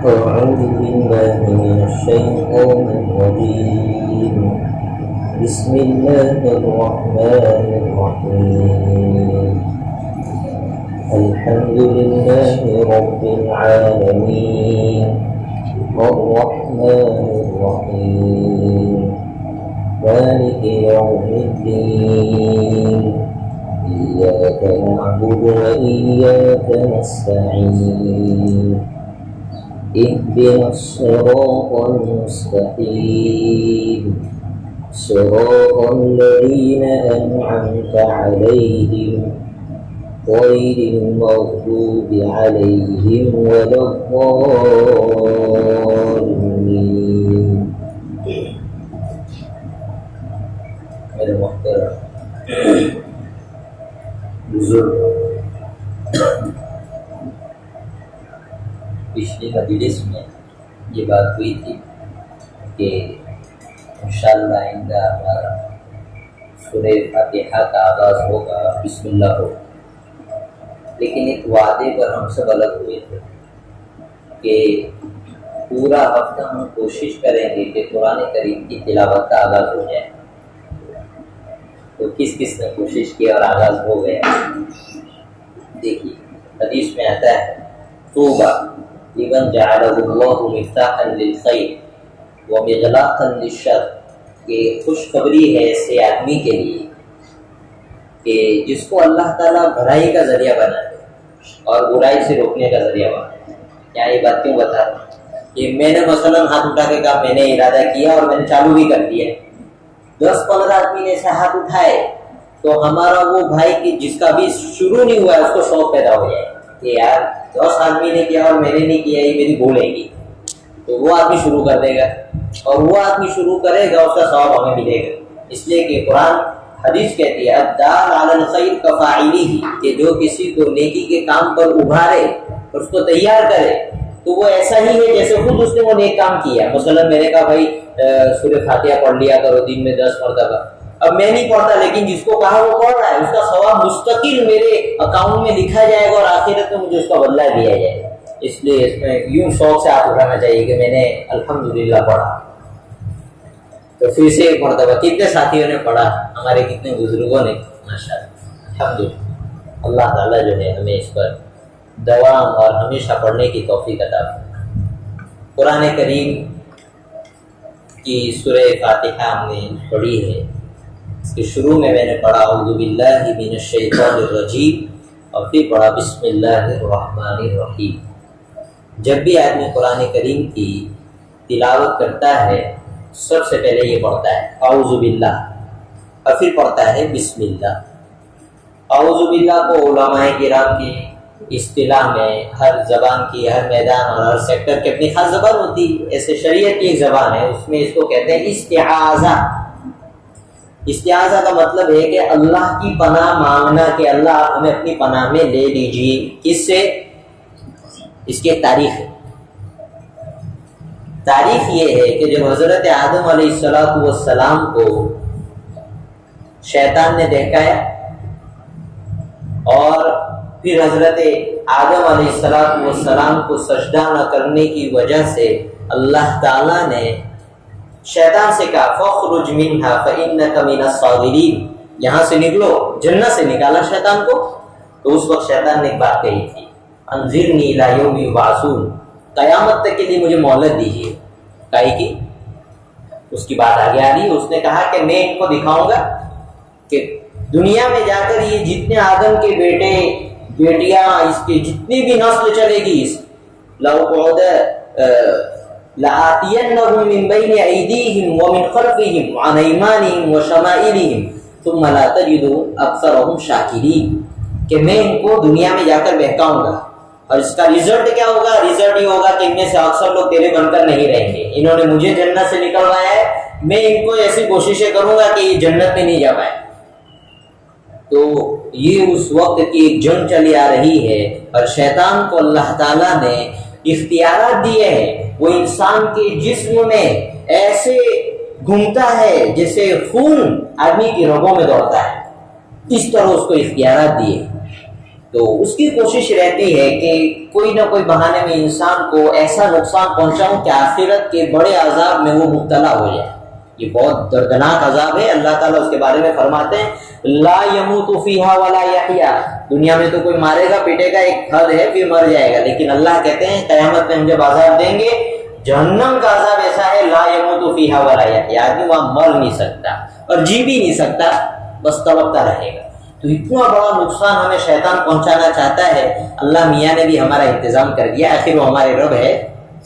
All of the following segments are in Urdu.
أعوذ بالله من الشيطان الرجيم بسم الله الرحمن الرحيم الحمد لله رب العالمين الرحمن الرحيم مالك يوم الدين إياك نعبد وإياك نستعين اهدنا الصراط المستقيم صراط الذين أنعمت عليهم غير المغضوب عليهم ولا الضالين. میرے محترم بزرگ، پچھلی مجلس میں یہ بات ہوئی تھی کہ انشاءاللہ آئندہ ہمارا سورہ فاتحہ کا آغاز ہوگا بسم اللہ ہو، لیکن ایک وعدے پر ہم سب الگ ہوئے تھے کہ پورا ہفتہ ہم کوشش کریں گے کہ قرآن کریم کی تلاوت کا آغاز ہو جائے. تو کس کس نے کوشش کی اور آغاز ہو گیا؟ دیکھیے حدیث میں آتا ہے طوبیٰ لمن جعلہ اللہ مفتاحا للخیر ومغلاقا للشر، کہ خوشخبری ہے ایسے آدمی کے لیے کہ جس کو اللہ تعالیٰ بھلائی کا ذریعہ بنا دے اور برائی سے روکنے کا ذریعہ بنا دے. کیا یہ بات کیوں بتا رہا ہوں کہ میں نے مثلاً ہاتھ اٹھا کے کہا، میں نے ارادہ کیا اور میں نے چالو بھی کر دیا، 10-15 آدمی نے ایسے ہاتھ اٹھائے تو ہمارا وہ بھائی کہ جس کا بھی شروع نہیں ہوا ہے اس کو شوق پیدا ہو جائے کہ یار 10 آدمی نے کیا اور میں نے نہیں کیا، یہ میری بھول ہے گی. تو وہ آدمی شروع کر دے گا اور وہ آدمی شروع کرے گا، اس کا ثواب ہمیں ملے گا. اس لیے کہ قرآن حدیث کہتی ہے الدال علی الخیر کفاعلہ، کہ جو کسی کو نیکی کے کام پر ابھارے اور اس کو تیار کرے تو وہ ایسا ہی ہے جیسے خود اس نے وہ نیک کام کیا. مثلا میں نے کہا بھائی سورہ فاتحہ پڑھ لیا کرو دن میں 10 مرتبہ، اب میں نہیں پڑھتا لیکن جس کو کہا وہ پڑھ رہا ہے، اس کا ثواب مستقل میرے اکاؤنٹ میں لکھا جائے گا اور آخرت میں مجھے اس کا بدلہ دیا جائے گا. اس لیے اس میں یوں شوق سے ہاتھ اٹھانا چاہیے کہ میں نے الحمدللہ پڑھا. تو پھر سے ایک مرتبہ کتنے ساتھیوں نے پڑھا، ہمارے کتنے بزرگوں نے، ماشاءاللہ الحمدللہ. اللہ تعالیٰ جو ہے ہمیں اس پر دوام اور ہمیشہ پڑھنے کی توفیق عطا فرمائے. قرآن کریم کی سورہ فاتحہ ہم نے پڑھی ہے. اس کے شروع میں نے پڑھا اعوذ باللہ من الشیطان الرجیم اور پھر پڑھا بسم اللہ الرحمن الرحیم. جب بھی آدمی قرآن کریم کی تلاوت کرتا ہے سب سے پہلے یہ پڑھتا ہے اعوذ باللہ اور پھر پڑھتا ہے بسم اللہ. اعوذ باللہ کو علماء کرام کی اصطلاح میں ہر زبان کی، ہر میدان اور ہر سیکٹر کی اپنی خاص زبان ہوتی ہے. ایسے شریعت کی ایک زبان ہے، اس میں اس کو کہتے ہیں استعاذہ. استعاذہ کا مطلب ہے کہ اللہ کی پناہ مانگنا، کہ اللہ آپ ہمیں اپنی پناہ میں لے لیجیے. کس سے؟ اس کی ایک تاریخ ہے. تاریخ یہ ہے کہ جب حضرت آدم علیہ السلام کو شیطان نے دہکایا اور پھر حضرت آدم علیہ السلام کو سجدہ نہ کرنے کی وجہ سے اللہ تعالیٰ نے شیطان سے کہا فَاخْرُجْ مِنْهَا فَإِنَّكَ مِنَ الصَّاغِرِينَ، یہاں سے نکلو. جنت سے نکالا شیطان کو. تو اس وقت شیطان نے ایک بات کہی تھی انذرنی الی یوم یبعثون، قیامت تک کے لیے مجھے مہلت دیجیے. کہی کی اس کی بات آگے آ رہی. اس نے کہا کہ میں ان کو دکھاؤں گا کہ دنیا میں جا کر یہ جتنے آدم کے بیٹے بیٹیاں، اس کی جتنی بھی نسل چلے گی، لَآتِيَنَّهُم مِّن بَيْنِ أَيْدِيهِمْ وَمِنْ خَلْفِهِمْ وَعَنْ أَيْمَانِهِمْ وَشَمَائِلِهِمْ ثُمَّ لَا تَجِدُ أَكْثَرَهُمْ شَاكِرِينَ، کہ میں ان کو دنیا میں جا کر بہکاؤں گا اور اس کا رزلٹ کیا ہوگا؟ رزلٹ یہ ہوگا کہ ان میں سے اکثر لوگ تیرے بن کر نہیں رہیں گے. انہوں نے مجھے جنت سے نکلوایا ہے، میں ان کو ایسی کوششیں کروں گا کہ یہ جنت میں نہیں جا پائے. تو یہ اس وقت کی ایک جنگ چلی آ رہی ہے اور شیطان کو اللہ تعالیٰ نے اختیارات دیے ہیں. وہ انسان کے جسم میں ایسے گھومتا ہے جیسے خون آدمی کی رگوں میں دوڑتا ہے، اس طرح اس کو اختیارات دیے. تو اس کی کوشش رہتی ہے کہ کوئی نہ کوئی بہانے میں انسان کو ایسا نقصان پہنچاؤں کہ آخرت کے بڑے عذاب میں وہ مبتلا ہو جائے۔ یہ بہت دردناک عذاب ہے، اللہ تعالیٰ اس کے بارے میں فرماتے ہیں لا يموت فیہا ولا یحیا، دنیا میں تو کوئی مارے گا پیٹے گا، ایک حد ہے پھر مر جائے گا، لیکن اللہ کہتے ہیں قیامت میں ہم جب عذاب دیں گے، جہنم کا عذاب ایسا ہے لا يموت فیہا ولا یحیا، آدمی وہاں مر نہیں سکتا اور جی بھی نہیں سکتا، بس تڑپتا رہے گا۔ تو اتنا بڑا نقصان ہمیں شیطان پہنچانا چاہتا ہے، اللہ میاں نے بھی ہمارا انتظام کر دیا، آخر وہ ہمارے رب ہے،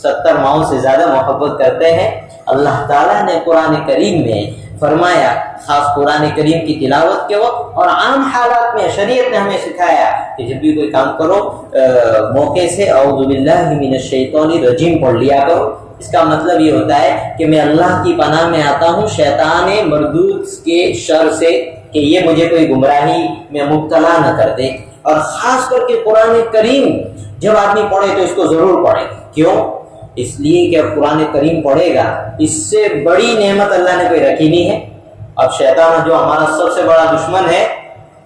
70 ماؤں سے زیادہ محبت کرتے ہیں۔ اللہ تعالیٰ نے قرآن کریم میں فرمایا، خاص قرآن کریم کی تلاوت کے وقت اور عام حالات میں شریعت نے ہمیں سکھایا کہ جب بھی کوئی کام کرو موقع سے اعوذ باللہ من الشیطان الرجیم پڑھ لیا کرو۔ اس کا مطلب یہ ہوتا ہے کہ میں اللہ کی پناہ میں آتا ہوں شیطان مردود کے شر سے، کہ یہ مجھے کوئی گمراہی میں مبتلا نہ کر دے۔ اور خاص کر کے قرآن کریم جب آدمی پڑھے تو اس کو ضرور پڑھے۔ کیوں؟ اس لیے کہ اب قرآن کریم پڑھے گا، اس سے بڑی نعمت اللہ نے کوئی رکھی نہیں ہے۔ اب شیطان جو ہمارا سب سے بڑا دشمن ہے،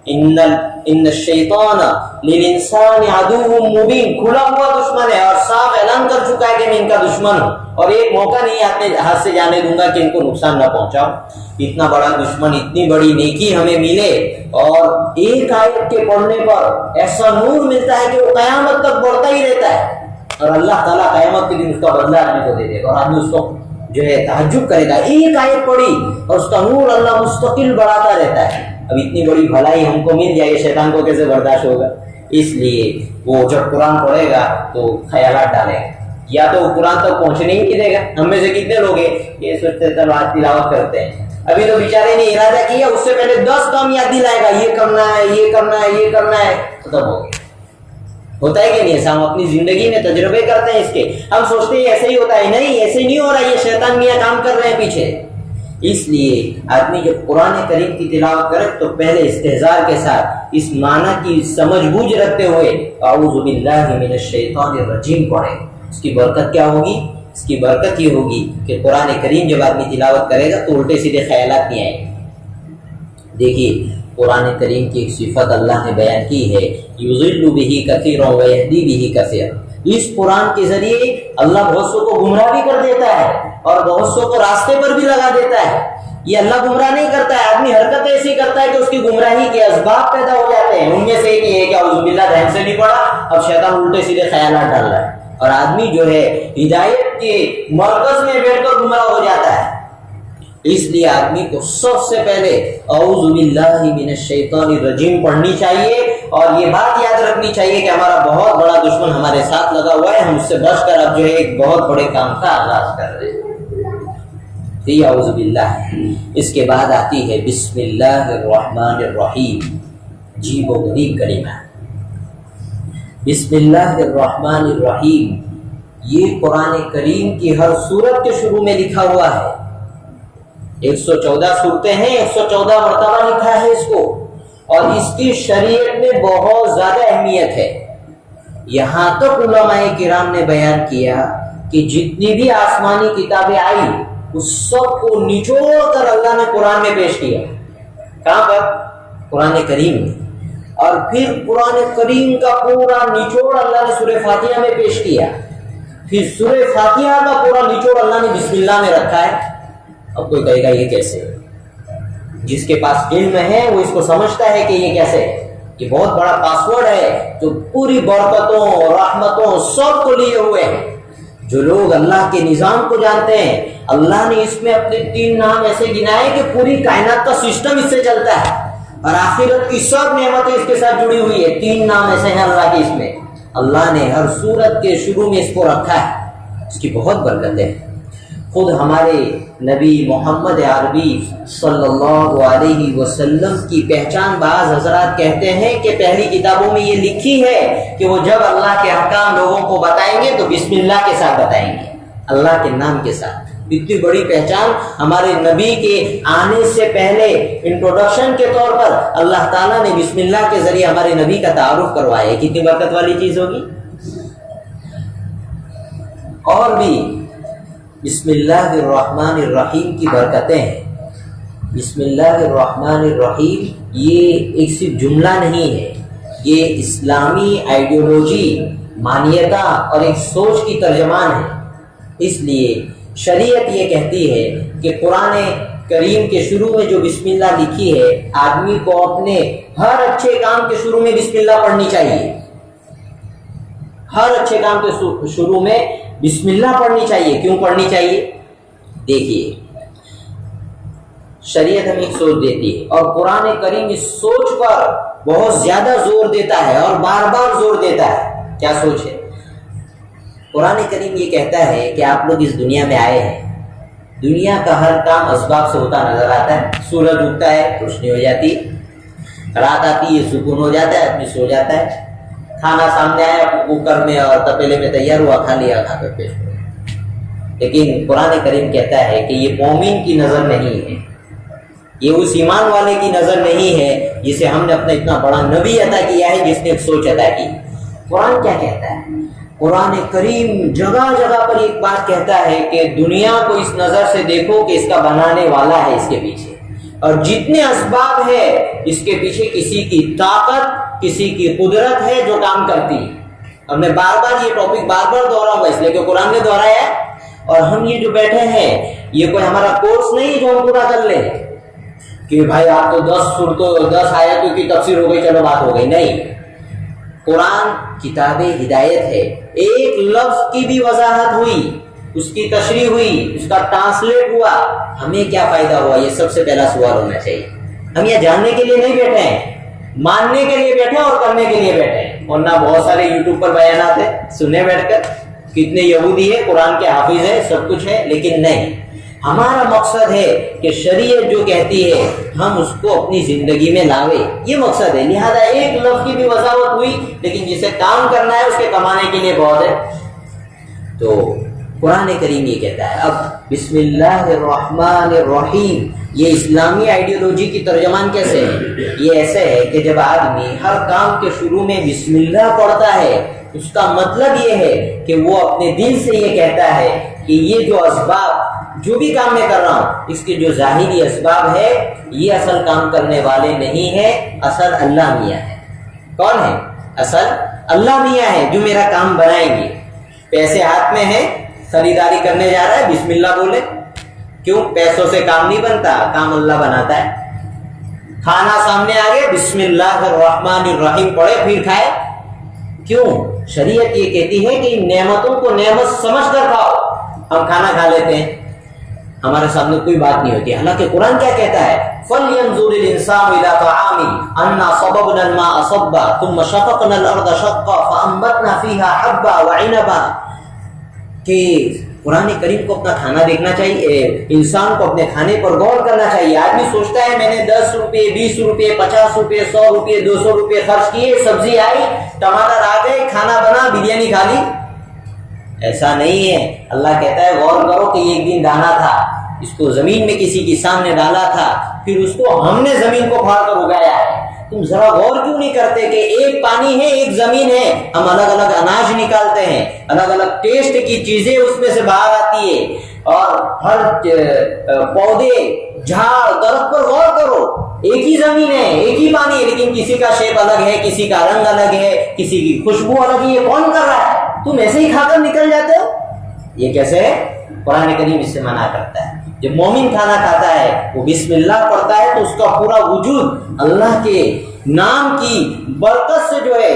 ان الشیطان للانسان عدو مبین، کھلا ہوا دشمن ہے اور صاف اعلان کر چکا ہے کہ میں ان کا دشمن ہوں اور ایک موقع نہیں اپنے ہاتھ سے جانے دوں گا کہ ان کو نقصان نہ پہنچاؤں۔ اتنا بڑا دشمن، اتنی بڑی نیکی ہمیں ملے اور ایک آیت کے پڑھنے پر ایسا نور ملتا ہے کہ وہ قیامت تک بڑھتا ہی رہتا ہے، اور اللہ تعالیٰ قیامت کے دن اس کا بدلہ آدمی کو دے دے گا اور آدمی اس کو جو ہے تعجب کرے گا، ایک آیت پڑھی اور اس کا نور اللہ مستقل بڑھاتا رہتا ہے۔ اب اتنی بڑی بھلائی ہم کو مل جائے، شیطان کو کیسے برداشت ہوگا؟ اس لیے وہ جب قرآن پڑھے گا تو خیالات ڈالے گا، یا تو وہ قرآن تک پہنچنے ہی نہیں دے گا۔ ہم میں سے کتنے لوگ ہیں یہ سوچتے تلاوت کرتے ہیں، ابھی تو بیچارے نے ارادہ کیا، اس سے پہلے 10 کام یاد دلائے گا، یہ کرنا ہے یہ کرنا ہے یہ کرنا ہے، ختم ہو گیا۔ ہوتا ہے کہ نہیں ایسا؟ ہم اپنی زندگی میں تجربے کرتے ہیں اس کے، ہم سوچتے ہیں ایسے ہی ہوتا ہے، نہیں ایسے نہیں ہو رہا، یہ شیطان میاں کام کر رہے ہیں پیچھے۔ اس لیے آدمی جب قرآن کریم کی تلاوت کرے تو پہلے استحضار کے ساتھ اس معنی کی سمجھ بوجھ رکھتے ہوئے اعوذ باللہ من الشیطان الرجیم پڑھے۔ اس کی برکت کیا ہوگی؟ اس کی برکت یہ ہوگی کہ قرآن کریم جب آدمی تلاوت کرے گا تو الٹے سیدھے خیالات نہیں آئیں گے۔ دیکھیے قرآن کریم کی ایک صفت اللہ نے بیان کی ہے، یضل بہ کثیرا ویہدی بہ کثیرا، اس قرآن کے ذریعے اللہ بہت سو کو گمراہ بھی کر دیتا ہے اور بہت سو کو راستے پر بھی لگا دیتا ہے۔ یہ اللہ گمراہ نہیں کرتا ہے، آدمی حرکت ایسی کرتا ہے کہ اس کی گمراہی کے اسباب پیدا ہو جاتے ہیں۔ ان میں سے ایک یہ ہے کہ اعوذ باللہ ذہن سے نہیں پڑا، اب شیطان الٹے سیدھے خیالات ڈال رہا ہے اور آدمی جو ہے ہدایت کے مرکز میں بیٹھ کر گمراہ ہو جاتا ہے۔ اس لیے آدمی کو سب سے پہلے اعوذ باللہ من الشیطان الرجیم پڑھنی چاہیے اور یہ بات یاد رکھنی چاہیے کہ ہمارا بہت بڑا دشمن ہمارے ساتھ لگا ہوا ہے، ہم اس سے بچ کر اب جو ہے ایک بہت بڑے کام کا آغاز کر رہے ہیں۔ اعوذ باللہ۔ اس کے بعد آتی ہے بسم اللہ الرحمن الرحیم، عجیب و غریب کلمہ بسم اللہ الرحمن الرحیم۔ یہ قرآن کریم کی ہر سورت کے شروع میں لکھا ہوا ہے، 114 صورتیں ہیں، 114 مرتبہ لکھا ہے اس کو، اور اس کی شریعت میں بہت زیادہ اہمیت ہے۔ یہاں تک علماء کرام نے بیان کیا کہ جتنی بھی آسمانی کتابیں آئی اس سب کو نچوڑ کر اللہ نے قرآن میں پیش کیا۔ کہاں پر؟ قرآن کریم میں۔ اور پھر قرآن کریم کا پورا نچوڑ اللہ نے سورہ فاتحہ میں پیش کیا، پھر سورہ فاتحہ کا پورا نچوڑ اللہ نے بسم اللہ میں رکھا ہے۔ اب کوئی کہے گا یہ کیسے؟ جس کے پاس علم ہے وہ اس کو سمجھتا ہے کہ یہ کیسے ہے۔ یہ بہت بڑا پاسورڈ ہے جو پوری برکتوں رحمتوں سب کو لیے ہوئے ہیں۔ جو لوگ اللہ کے نظام کو جانتے ہیں، اللہ نے اس میں اپنے 3 نام ایسے گنائے کہ پوری کائنات کا سسٹم اس سے چلتا ہے اور آخرت کی سب نعمتیں اس کے ساتھ جڑی ہوئی ہے۔ 3 نام ایسے ہیں اللہ کے، اس میں اللہ نے ہر سورت کے شروع میں اس کو رکھا ہے، اس کی بہت برکت ہے۔ خود ہمارے نبی محمد عربی صلی اللہ علیہ وسلم کی پہچان بعض حضرات کہتے ہیں کہ پہلی کتابوں میں یہ لکھی ہے کہ وہ جب اللہ کے احکام لوگوں کو بتائیں گے تو بسم اللہ کے ساتھ بتائیں گے، اللہ کے نام کے ساتھ۔ اتنی بڑی پہچان ہمارے نبی کے آنے سے پہلے انٹروڈکشن کے طور پر اللہ تعالیٰ نے بسم اللہ کے ذریعے ہمارے نبی کا تعارف کروایا ہے۔ کتنی برکت والی چیز ہوگی۔ اور بھی بسم اللہ الرحمن الرحیم کی برکتیں ہیں۔ بسم اللہ الرحمن الرحیم یہ ایک صرف جملہ نہیں ہے، یہ اسلامی آئیڈیولوجی، مانیتا اور ایک سوچ کی ترجمان ہے۔ اس لیے شریعت یہ کہتی ہے کہ قرآن کریم کے شروع میں جو بسم اللہ لکھی ہے، آدمی کو اپنے ہر اچھے کام کے شروع میں بسم اللہ پڑھنی چاہیے۔ ہر اچھے کام کے شروع میں بسم اللہ پڑھنی چاہیے۔ کیوں پڑھنی چاہیے؟ دیکھیے، شریعت ہمیں ایک سوچ دیتی ہے اور قرآن کریم اس سوچ پر بہت زیادہ زور دیتا ہے اور بار بار زور دیتا ہے۔ کیا سوچ ہے؟ قرآن کریم یہ کہتا ہے کہ آپ لوگ اس دنیا میں آئے ہیں، دنیا کا ہر کام اسباب سے ہوتا نظر آتا ہے۔ سورج اگتا ہے، روشنی ہو جاتی ہے، رات آتی ہے، سکون ہو جاتا ہے، آدمی سو جاتا ہے، کھانا سامنے آیا کوکر میں اور تپیلے میں تیار ہوا، کھا لیا، کھا کر پیش ہوا۔ لیکن قرآن کریم کہتا ہے کہ یہ مومن کی نظر نہیں ہے، یہ اس ایمان والے کی نظر نہیں ہے جسے ہم نے اپنا اتنا بڑا نبی عطا کیا ہے، جس نے ایک سوچ عطا کی۔ قرآن کیا کہتا ہے؟ قرآن کریم جگہ جگہ پر ایک بات کہتا ہے کہ دنیا کو اس نظر سے دیکھو کہ اس کا بنانے والا ہے اس کے پیچھے، اور جتنے اسباب ہے اس کے پیچھے کسی کی طاقت، کسی کی قدرت ہے جو کام کرتی ہے۔ ہم نے بار بار یہ ٹاپک بار بار دہرایا ہوا اس لیے کہ قرآن نے دہرایا ہے، اور ہم یہ جو بیٹھے ہیں یہ کوئی ہمارا کورس نہیں ہے جو ہم پورا کر لیں کہ بھائی آپ تو 10 آیتوں کی تفسیر ہو گئی، چلو بات ہو گئی۔ نہیں، قرآن کتاب ہدایت ہے، ایک لفظ کی بھی وضاحت ہوئی، اس کی تشریح ہوئی، اس کا ٹرانسلیٹ ہوا، ہمیں کیا فائدہ ہوا؟ یہ سب سے پہلا سوال ہونا چاہیے۔ ہم یہ جاننے کے لیے نہیں بیٹھے ہیں، ماننے کے لیے بیٹھے اور کرنے کے لیے بیٹھے ہیں۔ ورنہ بہت سارے یوٹیوب پر بیانات ہیں، سننے بیٹھ کر کتنے یہودی ہے، قرآن کے حافظ ہے، سب کچھ ہے، لیکن نہیں، ہمارا مقصد ہے کہ شریعت جو کہتی ہے ہم اس کو اپنی زندگی میں لاوے، یہ مقصد ہے۔ لہذا ایک لفظ کی بھی وضاحت ہوئی، لیکن جسے کام کرنا ہے اس کے کمانے کے لیے بہت ہے۔ تو قرآن کریم یہ کہتا ہے۔ اب بسم اللہ الرحمن الرحیم، یہ اسلامی آئیڈیولوجی کی ترجمان کیسے ہے؟ یہ ایسے ہے کہ جب آدمی ہر کام کے شروع میں بسم اللہ پڑھتا ہے، اس کا مطلب یہ ہے کہ وہ اپنے دل سے یہ کہتا ہے کہ یہ جو اسباب، جو بھی کام میں کر رہا ہوں، اس کے جو ظاہری اسباب ہے یہ اصل کام کرنے والے نہیں ہے، اصل اللہ میاں ہے۔ کون ہے؟ اصل اللہ میاں ہے جو میرا کام بنائیں گے۔ پیسے ہاتھ میں ہیں، خریداری کرنے جا رہا ہے، بسم اللہ بولے۔ کیوں؟ پیسوں سے کام نہیں بنتا، کام اللہ بناتا ہے۔ کھانا سامنے آ گیا، بسم اللہ الرحمن الرحیم پڑھے پھر کھائے۔ کیوں؟ شریعت یہ کہتی ہے کہ ان نعمتوں کو نعمت سمجھ کر کھاؤ۔ ہم کھانا کھا لیتے ہیں، ہمارے سامنے کوئی بات نہیں ہوتی، حالانکہ قرآن کیا کہتا ہے؟ فَلْيَنْظُرِ الْإِنسَانُ إِلَىٰ طَعَامِهِ أَنَّا صَبَبْنَا الْمَاءَ صَبًّا ثُمَّ شَقَقْنَا الْأَرْضَ شَقًّا فَأَنبَتْنَا فِيهَا حَبًّا وَعِنَبًا، کہ قرآن کریم کو اپنا کھانا دیکھنا چاہیے، انسان کو اپنے کھانے پر غور کرنا چاہیے۔ آدمی سوچتا ہے میں نے 10 روپے 20 روپے 50 روپے 100 روپے 200 روپے خرچ کیے، سبزی آئی، ٹماٹر آ گئے، کھانا بنا، بریانی کھا لی۔ ایسا نہیں ہے۔ اللہ کہتا ہے غور کرو کہ ایک دن دانا تھا، اس کو زمین میں کسی کے سامنے ڈالا تھا، پھر اس کو ہم نے زمین کو پھاڑ کر اگایا ہے۔ تم ذرا غور کیوں نہیں کرتے کہ ایک پانی ہے، ایک زمین ہے، ہم الگ الگ اناج نکالتے ہیں، الگ الگ ٹیسٹ کی چیزیں اس میں سے باہر آتی ہے، اور ہر پودے، جھاڑ، درخت پر غور کرو، ایک ہی زمین ہے، ایک ہی پانی ہے، لیکن کسی کا شیپ الگ ہے، کسی کا رنگ الگ ہے، کسی کی خوشبو الگ ہے۔ یہ کون کر رہا ہے؟ تم ایسے ہی کھا کر نکل جاتے ہو؟ یہ کیسے ہے؟ قرآن کریم اس سے منع کرتا ہے۔ جب مومن کھانا کھاتا ہے وہ بسم اللہ پڑھتا ہے تو اس کا پورا وجود اللہ کے نام کی برکت سے جو ہے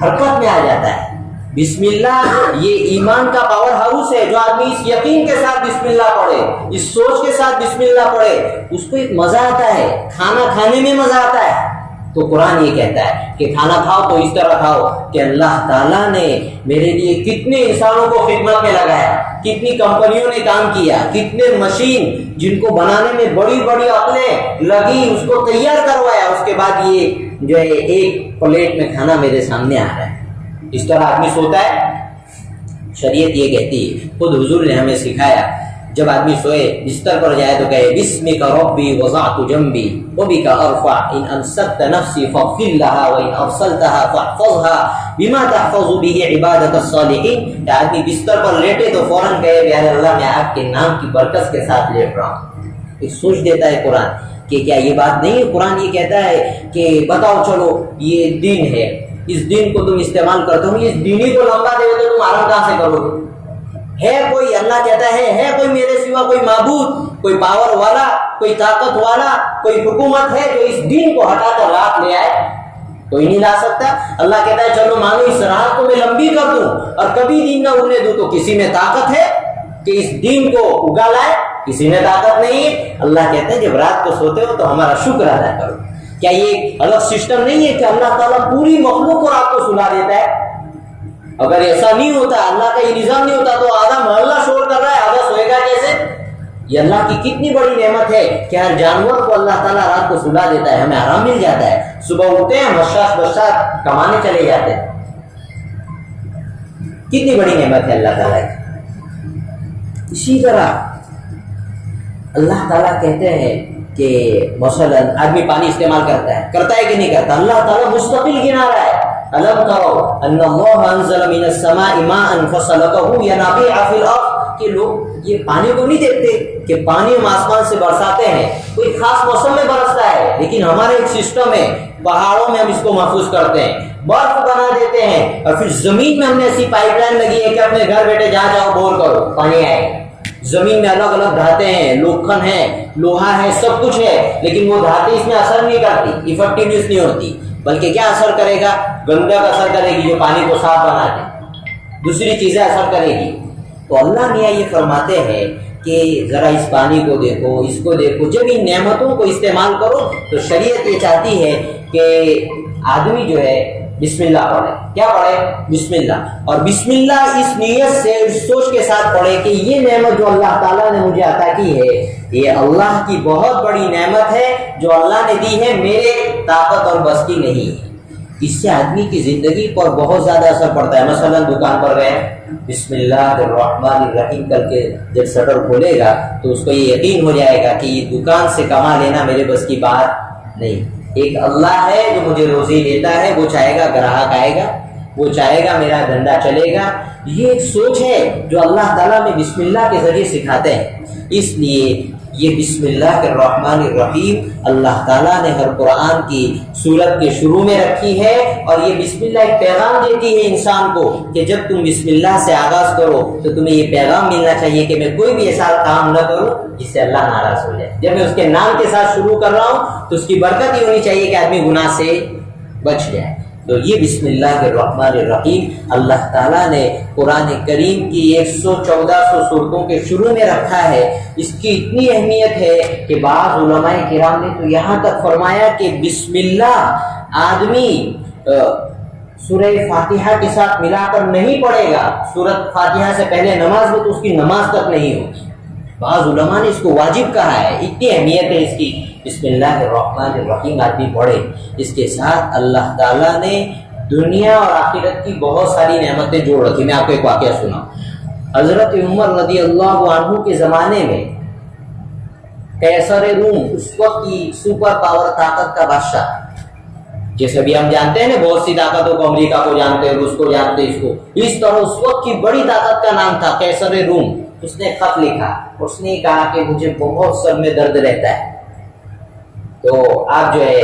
حرکت میں آ جاتا ہے۔ بسم اللہ یہ ایمان کا پاور ہاؤس ہے۔ جو آدمی اس یقین کے ساتھ بسم اللہ پڑھے، اس سوچ کے ساتھ بسم اللہ پڑھے، اس کو ایک مزہ آتا ہے، کھانا کھانے میں مزہ آتا ہے۔ تو قرآن یہ کہتا ہے کہ کھانا کھاؤ تو اس طرح کھاؤ کہ اللہ تعالیٰ نے میرے لیے کتنے انسانوں کو خدمت میں لگایا، کتنی کمپنیوں نے کام کیا، کتنے مشین جن کو بنانے میں بڑی بڑی عقلیں لگی، اس کو تیار کروایا، اس کے بعد یہ جو ہے ایک پلیٹ میں کھانا میرے سامنے آ رہا ہے۔ اس طرح آدمی سوتا ہے؟ شریعت یہ کہتی ہے، خود حضور نے ہمیں سکھایا، جب آدمی سوئے بستر پر جائے تو کہے بسمک ربی وضعت جنبی وبک ارفع ان امسکت نفسی فاغفر لها وان ارسلتها فاحفظها بما تحفظ به عبادت الصالحین۔ کہ آدمی بستر پر لیٹے تو فوراً کہے یا اللہ میں آپ کے نام کی برکت کے ساتھ لیٹ رہا ہوں۔ ایک سوچ دیتا ہے قرآن کہ کیا یہ بات نہیں ہے؟ قرآن یہ کہتا ہے کہ بتاؤ چلو یہ دین ہے، اس دین کو تم استعمال کرتے ہو، اس دینی کو لمبا دے تو تم آرام کہاں سے کرو گے؟ ہے کوئی، اللہ کہتا ہے کوئی میرے سوا کوئی معبود، کوئی پاور والا، کوئی طاقت والا، کوئی حکومت ہے جو اس دین کو ہٹا کر رات لے آئے؟ کوئی نہیں لا سکتا۔ اللہ کہتا ہے چلو مانو اس رات کو میں لمبی کر دوں اور کبھی دین نہ اگنے دوں، تو کسی میں طاقت ہے کہ اس دین کو اگا لائے؟ کسی میں طاقت نہیں ہے۔ اللہ کہتے ہیں جب رات کو سوتے ہو تو ہمارا شکر ادا کرو۔ کیا یہ الگ سسٹم نہیں ہے کہ اللہ تعالیٰ پوری مخلوق کو رات کو سلا دیتا ہے؟ اگر ایسا نہیں ہوتا، اللہ کا یہ نظام نہیں ہوتا، تو آدھا محلہ شور کر رہا ہے، آدھا سوئے گا کیسے؟ یہ اللہ کی کتنی بڑی نعمت ہے کہ ہر جانور کو اللہ تعالیٰ رات کو سلا دیتا ہے، ہمیں آرام مل جاتا ہے، صبح اٹھتے ہیں مشاط کمانے چلے جاتے ہیں۔ کتنی بڑی نعمت ہے اللہ تعالیٰ کی۔ اسی طرح اللہ تعالیٰ کہتے ہیں کہ مثلا آدمی پانی استعمال کرتا ہے کہ نہیں کرتا؟ اللہ تعالیٰ مستقل گنا رہا ہے، الم تروا ان اللہ انزل من السماء ماء فسلكه ينابيع في الارض، کہ لوگ یہ پانی کو نہیں دیکھتے کہ پانی ہم آسمان سے برساتے ہیں، کوئی خاص موسم میں برستا ہے، لیکن ہمارے ایک سسٹم ہے، پہاڑوں میں ہم اس کو محفوظ کرتے ہیں، برف بنا دیتے ہیں، اور پھر زمین میں ہم نے ایسی پائپ لائن لگی ہے کہ اپنے گھر بیٹھے جہاں جاؤ بور کرو پانی آئے گا۔ زمین میں الگ الگ دھاتیں ہیں، لوکھن ہے، لوہا ہے، سب کچھ ہے، لیکن وہ دھاتیں اس میں اثر نہیں کرتی، افیکٹونیس نہیں ہوتی، بلکہ کیا اثر کرے گا؟ گندگ اثر کرے گی جو پانی کو صاف بنا دے، دوسری چیزیں اثر کرے گی۔ تو اللہ میاں یہ فرماتے ہیں کہ ذرا اس پانی کو دیکھو، اس کو دیکھو، جب ان نعمتوں کو استعمال کرو تو شریعت یہ چاہتی ہے کہ آدمی جو ہے بسم اللہ پڑھے۔ کیا پڑھے؟ بسم اللہ۔ اور بسم اللہ اس نیت سے، اس سوچ کے ساتھ پڑھے کہ یہ نعمت جو اللہ تعالیٰ نے مجھے عطا کی ہے، یہ اللہ کی بہت بڑی نعمت ہے جو اللہ نے دی ہے، میرے طاقت اور بس کی نہیں ہے۔ اس سے آدمی کی زندگی پر بہت زیادہ اثر پڑتا ہے۔ مثلا دکان پر گئے، بسم اللہ الرحمن الرحیم کر کے جب شٹر کھولے گا تو اس کو یہ یقین ہو جائے گا کہ یہ دکان سے کما لینا میرے بس کی بات نہیں، ایک اللہ ہے جو مجھے روزی دیتا ہے، وہ چاہے گا گراہک آئے گا، وہ چاہے گا میرا دھندا چلے گا۔ یہ ایک سوچ ہے جو اللہ تعالیٰ میں بسم اللہ کے ذریعے سکھاتے ہیں۔ اس لیے یہ بسم اللہ الرحمن الرحیم اللہ تعالیٰ نے ہر قرآن کی سورت کے شروع میں رکھی ہے، اور یہ بسم اللہ ایک پیغام دیتی ہے انسان کو کہ جب تم بسم اللہ سے آغاز کرو تو تمہیں یہ پیغام ملنا چاہیے کہ میں کوئی بھی ایسا کام نہ کروں جس سے اللہ ناراض ہو جائے۔ جب میں اس کے نام کے ساتھ شروع کر رہا ہوں تو اس کی برکت یہ ہونی چاہیے کہ آدمی گناہ سے بچ جائے۔ تو یہ بسم اللہ الرحمن الرحیم اللہ تعالیٰ نے قرآن کریم کی 114 صورتوں کے شروع میں رکھا ہے۔ اس کی اتنی اہمیت ہے کہ بعض علماء کرام نے تو یہاں تک فرمایا کہ بسم اللہ آدمی سورہ فاتحہ کے ساتھ ملا کر نہیں پڑھے گا، سورۃ فاتحہ سے پہلے نماز میں تو اس کی نماز تک نہیں ہوگی۔ بعض علماء نے اس کو واجب کہا ہے، اتنی اہمیت ہے اس کی۔ بسم اللہ الرحمن الرحیم آدمی پڑھے، اس کے ساتھ اللہ تعالیٰ نے دنیا اور آخرت کی بہت ساری نعمتیں جوڑ رکھی۔ میں آپ کو ایک واقعہ سناؤں۔ حضرت عمر رضی اللہ عنہ کے زمانے میں قیصر روم اس وقت کی سپر پاور طاقت کا بادشاہ، جیسے بھی ہم جانتے ہیں نا بہت سی طاقتوں کو، امریکہ کو جانتے ہیں، روس کو جانتے ہیں، اس کو اس طرح اس وقت کی بڑی طاقت کا نام تھا قیصر روم۔ اس نے خط لکھا، اس نے کہا کہ مجھے بہت سر میں درد رہتا ہے، تو آپ جو ہے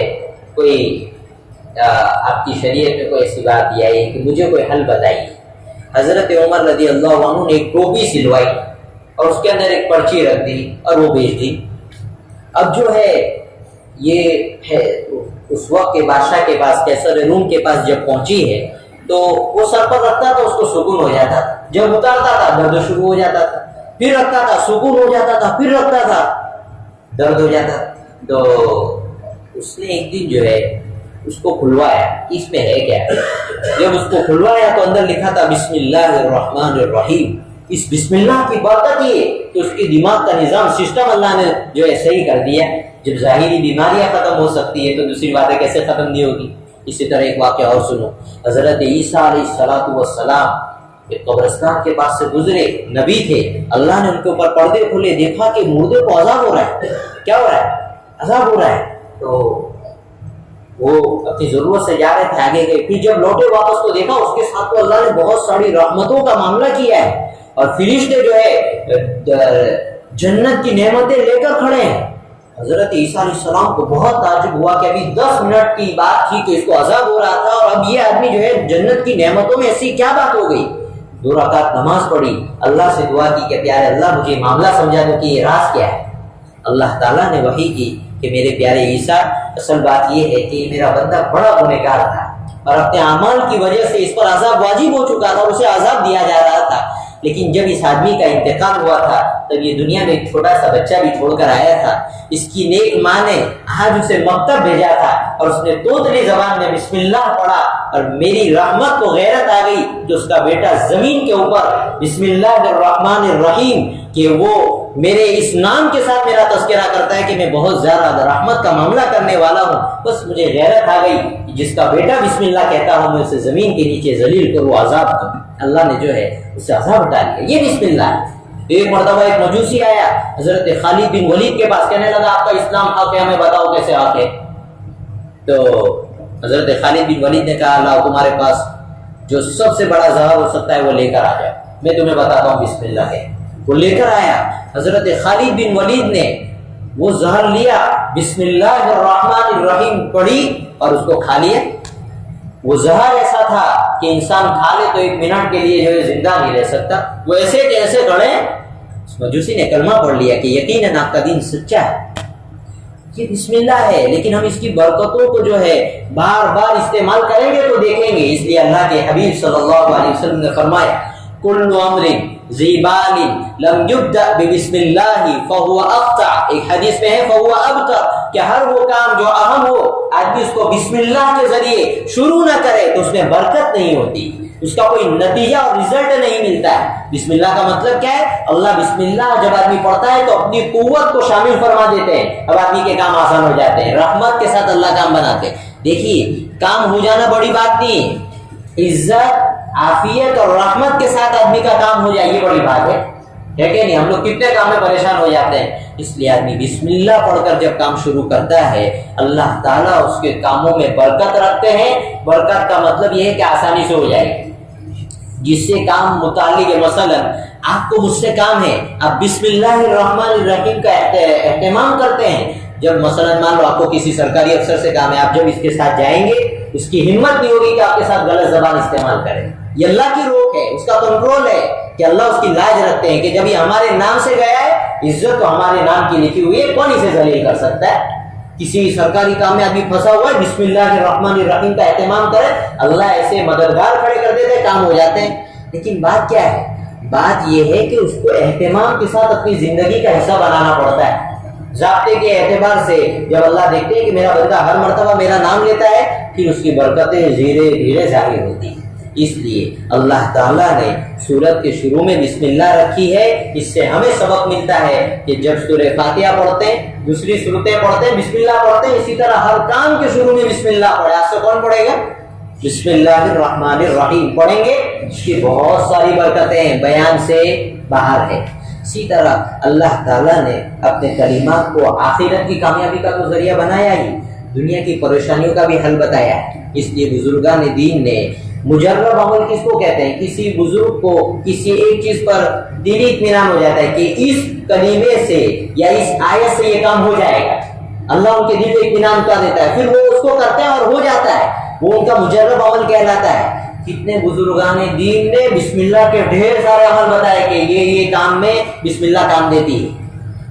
کوئی آپ کی شریعت میں کوئی ایسی بات یہ آئی کہ مجھے کوئی حل بتائیے۔ حضرت عمر رضی اللہ عنہ نے ایک ٹوپی سلوائی اور اس کے اندر ایک پرچی رکھ دی اور وہ بھیج دی۔ اب جو ہے یہ ہے اس وقت کے بادشاہ کے پاس، قیصر روم کے پاس جب پہنچی ہے تو وہ سر پر رکھتا تو اس کو سکون ہو جاتا تھا، جب اتارتا تھا درد شروع ہو جاتا تھا، پھر رکھتا تھا سکون ہو جاتا تھا، پھر رکھتا تھا درد ہو جاتا تھا۔ تو اس نے ایک دن جو ہے اس کو کھلوایا، اس میں ہے کیا؟ جب اس کو کھلوایا تو اندر لکھا تھا بسم اللہ الرحمن الرحیم۔ اس بسم اللہ کی برکت یہ کہ اس کے دماغ کا نظام سسٹم اللہ نے جو ہے صحیح کر دیا۔ جب ظاہری بیماریاں ختم ہو سکتی ہے تو دوسری باتیں کیسے ختم نہیں ہوگی؟ اسی طرح ایک واقعہ اور سنو۔ حضرت عیسیٰ علیہ السلام ایک قبرستان کے پاس سے گزرے، نبی تھے، اللہ نے ان کے اوپر پردے کھولے، دیکھا کہ مردے کو عذاب ہو رہا ہے۔ کیا ہو رہا ہے؟ عذاب ہو رہا ہے۔ تو وہ اپنی ضرورت سے جا رہے تھے، آگے گئے، پھر جب لوٹے واپس تو دیکھا اس کے ساتھ تو اللہ نے بہت ساری رحمتوں کا معاملہ کیا ہے، اور فرشتے جو ہے جنت کی نعمتیں لے کر کھڑے ہیں۔ حضرت عیسیٰ علیہ السلام کو بہت تعجب ہوا کہ ابھی 10 منٹ کی بات تھی کہ اس کو عذاب ہو رہا تھا، اور اب یہ آدمی جو ہے جنت کی نعمتوں میں ایسی کیا بات ہو گئی؟ 2 رکعت نماز پڑھی، اللہ سے دعا کی کہ پیارے اللہ مجھے معاملہ سمجھا دو کہ یہ راز کیا ہے۔ اللہ تعالیٰ نے وحی کی کہ میرے پیارے عیسیٰ، اصل بات یہ ہے کہ یہ میرا بندہ بڑا گنہگار تھا اور اپنے اعمال کی وجہ سے اس پر عذاب واجب ہو چکا تھا اور اسے عذاب دیا جا رہا تھا، لیکن جب اس آدمی کا انتقال ہوا تھا تب یہ دنیا میں ایک چھوٹا سا بچہ بھی چھوڑ کر آیا تھا۔ اس کی نیک ماں نے آج اسے مکتب بھیجا تھا اور اس نے توتلی زبان میں بسم اللہ پڑھا، اور میری رحمت کو غیرت آ گئی کہ اس کا بیٹا زمین کے اوپر بسم اللہ الرحمن الرحیم کہ وہ میرے اس نام کے ساتھ میرا تذکرہ کرتا ہے کہ میں بہت زیادہ رحمت کا معاملہ کرنے والا ہوں۔ بس مجھے غیرت آ گئی کہ جس کا بیٹا بسم اللہ کہتا ہوں میں اسے زمین کے نیچے ذلیل کروں، عذاب کروں۔ اللہ نے جو ہے اسے عذاب ہٹا لیا، یہ بسم اللہ ہے۔ ایک مرتبہ ایک مجوسی آیا حضرت خالد بن ولید کے پاس، کہنے لگا آپ کا اسلام حق ہے، ہمیں بتاؤ کیسے حق ہے؟ تو حضرت خالد بن ولید نے کہا اللہ تمہارے پاس جو سب سے بڑا زہر ہو سکتا ہے وہ لے کر آ جائے، میں تمہیں بتاتا ہوں بسم اللہ ہے۔ وہ لے کر آیا، حضرت خالد بن ولید نے وہ زہر لیا، بسم اللہ الرحمن الرحیم پڑھی اور اس کو کھا لیا۔ وہ زہر ایسا تھا کہ انسان کھا لے تو 1 منٹ کے لیے جو ہے زندہ نہیں رہ سکتا، وہ ایسے کہ ایسے گڑے۔ اس مجوسی نے کلمہ پڑھ لیا کہ یقیناً آپ کا دین سچا ہے، یہ بسم اللہ ہے، لیکن ہم اس کی برکتوں کو جو ہے بار بار استعمال کریں گے تو دیکھیں گے۔ اس لیے اللہ کے حبیب صلی اللہ علیہ وسلم نے فرمایا کل امر ذی بال لم یبدأ بسم اللہ فہو اقطع، ایک حدیث میں ہے فہو ابتر، کہ ہر وہ کام جو اہم ہو آدمی اس کو بسم اللہ کے ذریعے شروع نہ کرے تو اس میں برکت نہیں ہوتی، اس کا کوئی نتیجہ اور رزلٹ نہیں ملتا ہے۔ بسم اللہ کا مطلب کیا ہے؟ اللہ بسم اللہ جب آدمی پڑھتا ہے تو اپنی قوت کو شامل فرما دیتے ہیں، اب آدمی کے کام آسان ہو جاتے ہیں، رحمت کے ساتھ اللہ کام بناتے ہیں۔ دیکھیے کام ہو جانا بڑی بات نہیں ہے، عزت عافیت اور رحمت کے ساتھ آدمی کا کام ہو جائے یہ بڑی بات ہے کہ نہیں؟ ہم لوگ کتنے کام میں پریشان ہو جاتے ہیں، اس لیے آدمی بسم اللہ پڑھ کر جب کام شروع کرتا ہے اللہ تعالیٰ اس کے کاموں میں برکت رکھتے ہیں۔ برکت کا مطلب یہ ہے کہ آسانی سے ہو جائے گی، جس سے کام متعلق ہے، مثلا آپ کو مجھ سے کام ہے، آپ بسم اللہ الرحمن الرحیم کا اہتمام کرتے ہیں، جب مثلا مان لو آپ کو کسی سرکاری افسر سے کام ہے، آپ جب اس کے ساتھ جائیں گے اس کی ہمت نہیں ہوگی کہ آپ کے ساتھ غلط زبان استعمال کرے، یہ اللہ کی روک ہے، اس کا کنٹرول ہے کہ اللہ اس کی لاج رکھتے ہیں کہ جب یہ ہمارے نام سے گیا ہے، عزت تو ہمارے نام کی لکھی ہوئی ہے، کون اسے ذلیل کر سکتا ہے؟ کسی سرکاری کام میں آدمی پھنسا ہوا ہے، بسم اللہ الرحمن الرحیم کا اہتمام کرے، اللہ ایسے مددگار کھڑے کر دیتے ہیں، کام ہو جاتے ہیں۔ لیکن بات کیا ہے؟ بات یہ ہے کہ اس کو اہتمام کے ساتھ اپنی زندگی کا حصہ بنانا پڑتا ہے۔ ضابطے کے اعتبار سے جب اللہ دیکھتے ہیں کہ میرا بندہ ہر مرتبہ میرا نام لیتا ہے، پھر اس کی برکتیں دھیرے دھیرے ظاہر ہوتی ہیں۔ اس لیے اللہ تعالیٰ نے سورت کے شروع میں بسم اللہ رکھی ہے، اس سے ہمیں سبق ملتا ہے کہ جب سورہ فاتحہ پڑھتے ہیں، دوسری سورتیں پڑھتے ہیں، بسم اللہ پڑھتے ہیں، اسی طرح ہر کام کے شروع میں بسم اللہ پڑھے۔ آج سے کون پڑھے گا؟ بسم اللہ الرحمن الرحیم پڑھیں گے، اس کی بہت ساری برکتیں بیان سے باہر ہے۔ اسی طرح اللہ تعالیٰ نے اپنے کلمات کو آخرت کی کامیابی کا تو ذریعہ بنایا ہی، دنیا کی پریشانیوں کا بھی حل بتایا ہے۔ اس لیے بزرگان دین نے مجرب عمل کس کو کہتے ہیں؟ کسی بزرگ کو کسی ایک چیز پر دلی اطمینان ہو جاتا ہے کہ اس کلمے سے یا اس آیت سے یہ کام ہو جائے گا، اللہ ان کے دل کو اطمینان کر دیتا ہے، پھر وہ اس کو کرتے ہیں اور ہو جاتا ہے، وہ ان کا مجرب عمل کہلاتا ہے۔ کتنے بزرگان دین نے بسم اللہ کے ڈھیر سارے عمل بتائے کہ یہ کام میں بسم اللہ کام دیتی ہے۔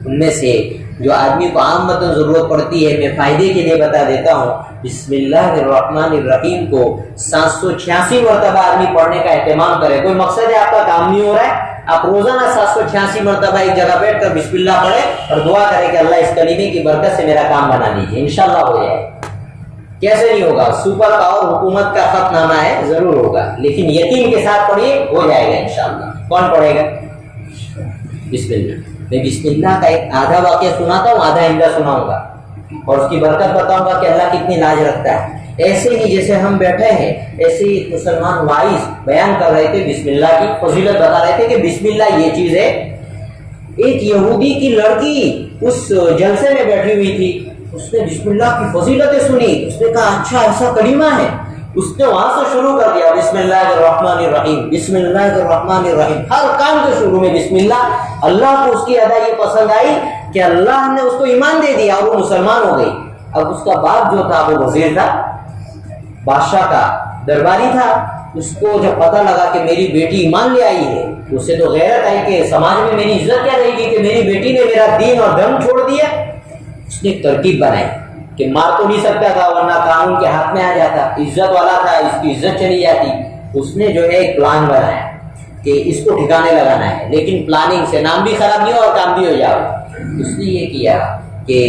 ان میں سے جو آدمی کو عام مطلب ضرورت پڑتی ہے، میں فائدے کے لیے بتا دیتا ہوں، بسم اللہ الرحمن الرحیم کو 786 مرتبہ آدمی پڑھنے کا اہتمام کرے۔ کوئی مقصد ہے آپ کا کام نہیں ہو رہا ہے، آپ روزانہ 786 مرتبہ ایک جگہ بیٹھ کر بسم اللہ پڑھیں اور دعا کریں کہ اللہ اس کلمے کی برکت سے میرا کام بنا لیجیے، انشاءاللہ ہو جائے۔ کیسے نہیں ہوگا؟ سپر پاور حکومت کا خط نامہ ہے، ضرور ہوگا، لیکن یقین کے ساتھ پڑھیے، ہو جائے گا انشاءاللہ۔ کون پڑھے گا؟ بسم اللہ۔ میں بسم اللہ کا ایک آدھا واقعہ سناتا ہوں، آدھا آئندہ سناؤں گا اور اس کی برکت بتاؤں گا کہ اللہ کتنی لاج رکھتا ہے۔ ایسے ہی جیسے ہم بیٹھے ہیں، ایسے ہی مسلمان وائس بیان کر رہے تھے، بسم اللہ کی فضیلت بتا رہے تھے کہ بسم اللہ یہ چیز ہے۔ ایک یہودی کی لڑکی اس جلسے میں بیٹھی ہوئی تھی، اس نے بسم اللہ کی فضیلتیں سنی، اس نے کہا اچھا ایسا کلمہ ہے، اس نے وہاں سے شروع کر دیا بسم اللہ الرحمن الرحیم، بسم اللہ الرحمن الرحیم، ہر کام کے شروع میں بسم اللہ۔ اللہ کو اس کی ادا یہ پسند آئی کہ اللہ نے اس کو ایمان دے دیا اور وہ مسلمان ہو گئی. اب اس کا باپ جو تھا وہ وزیر تھا, بادشاہ کا درباری تھا. اس کو جب پتہ لگا کہ میری بیٹی ایمان لے آئی ہے, اسے تو غیرت آئی کہ سماج میں میری عزت کیا رہے گی کہ میری بیٹی نے میرا دین اور دھرم چھوڑ دیا. اس نے ایک ترکیب بنائی کہ مار تو نہیں سکتا تھا ورنہ قانون کے ہاتھ میں آ جاتا, عزت والا تھا, اس کی عزت چلی جاتی. اس نے جو ہے ایک پلان بنایا کہ اس کو ٹھکانے لگانا ہے, لیکن پلاننگ سے نام بھی خراب نہیں ہو اور کام بھی ہو جاؤ. اس نے یہ کیا کہ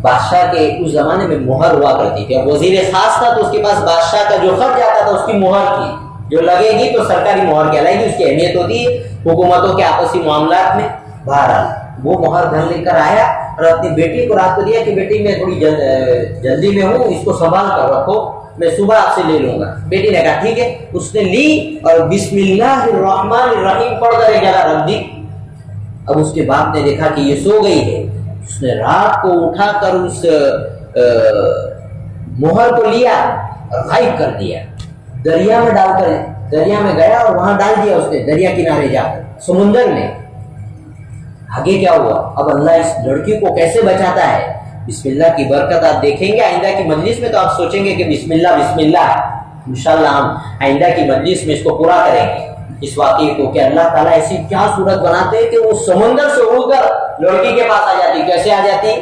بادشاہ کے اس زمانے میں مہر ہوا کرتی تھی, وزیر خاص تھا تو اس کے پاس بادشاہ کا جو خط جاتا تھا اس کی مہر تھی, جو لگے گی تو سرکاری مہر کہلائے گی, اس کی اہمیت ہوتی ہے حکومتوں کے آپسی معاملات میں. بہرحال وہ مہر گھر لے کر آیا اور اپنی بیٹی کو رات کو دیا کہ بیٹی میں تھوڑی جلدی میں ہوں, اس کو سنبھال کر رکھو, میں صبح آپ سے لے لوں گا. بیٹی نے کہا ٹھیک ہے. اس نے لی اور بسم اللہ الرحمن الرحیم پڑھ کر ایک جگہ رکھ دی. اب اس کے باپ نے دیکھا کہ یہ سو گئی ہے. اس نے رات کو اٹھا کر اس مہر کو لیا اور غائب کر دیا, دریا میں ڈال کر, دریا میں گیا اور وہاں ڈال دیا اس نے, دریا کنارے جا کر سمندر میں. آگے کیا ہوا, اب اللہ اس لڑکی کو کیسے بچاتا ہے. بسم اللہ کی برکت آپ دیکھیں گے آئندہ کی مجلس میں تو آپ سوچیں گے کہ بسم اللہ. انشاءاللہ ہم آئندہ کی مجلس میں اس کو پورا کریں گے اس واقعے کو کہ اللہ تعالیٰ ایسی کیا صورت بناتے ہیں کہ وہ سمندر سے اڑ کر لڑکی کے پاس آ جاتی. کیسے آ جاتی,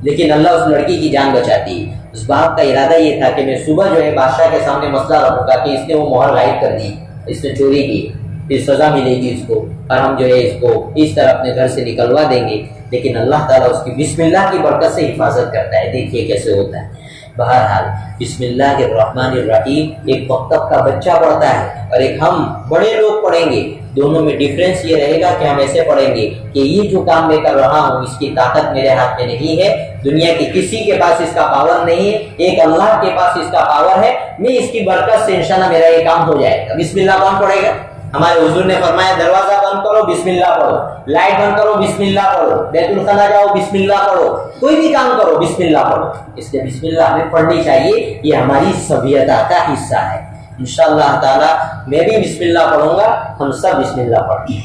لیکن اللہ اس لڑکی کی جان بچاتی. اس باپ کا ارادہ یہ تھا کہ میں صبح جو ہے بادشاہ کے سامنے مسئلہ رکھوں گا کہ اس نے وہ مہر غائب کر دی, اس نے چوری کی, پھر سزا ملے گی اس کو, اور ہم جو ہے اس کو اس طرح اپنے گھر سے نکلوا دیں گے. لیکن اللہ تعالیٰ اس کی بسم اللہ کی برکت سے حفاظت کرتا ہے. دیکھیے کیسے ہوتا ہے. بہرحال بسم اللہ الرحمن الرحیم ایک مکتب کا بچہ پڑھتا ہے اور ایک ہم بڑے لوگ پڑھیں گے. دونوں میں ڈیفرنس یہ رہے گا کہ ہم ایسے پڑھیں گے کہ یہ جو کام میں کر رہا ہوں اس کی طاقت میرے ہاتھ میں نہیں ہے, دنیا کی کسی کے پاس اس کا پاور نہیں ہے, ایک اللہ کے پاس اس کا پاور ہے. میں اس کی برکت سے انشاءاللہ میرا یہ کام ہو جائے گا. بسم اللہ کون پڑھے گا؟ ہمارے حضور نے فرمایا دروازہ بند کرو بسم اللہ پڑھو, لائٹ بند کرو بسم اللہ پڑھو, بیت الخلا جاؤ بسم اللہ پڑھو, کوئی بھی کام کرو بسم اللہ پڑھو. اس لیے بسم اللہ ہمیں پڑھنی چاہیے, یہ ہماری سبھیتا کا حصہ ہے. انشاءاللہ تعالی میں بھی بسم اللہ پڑھوں گا, ہم سب بسم اللہ پڑھیں.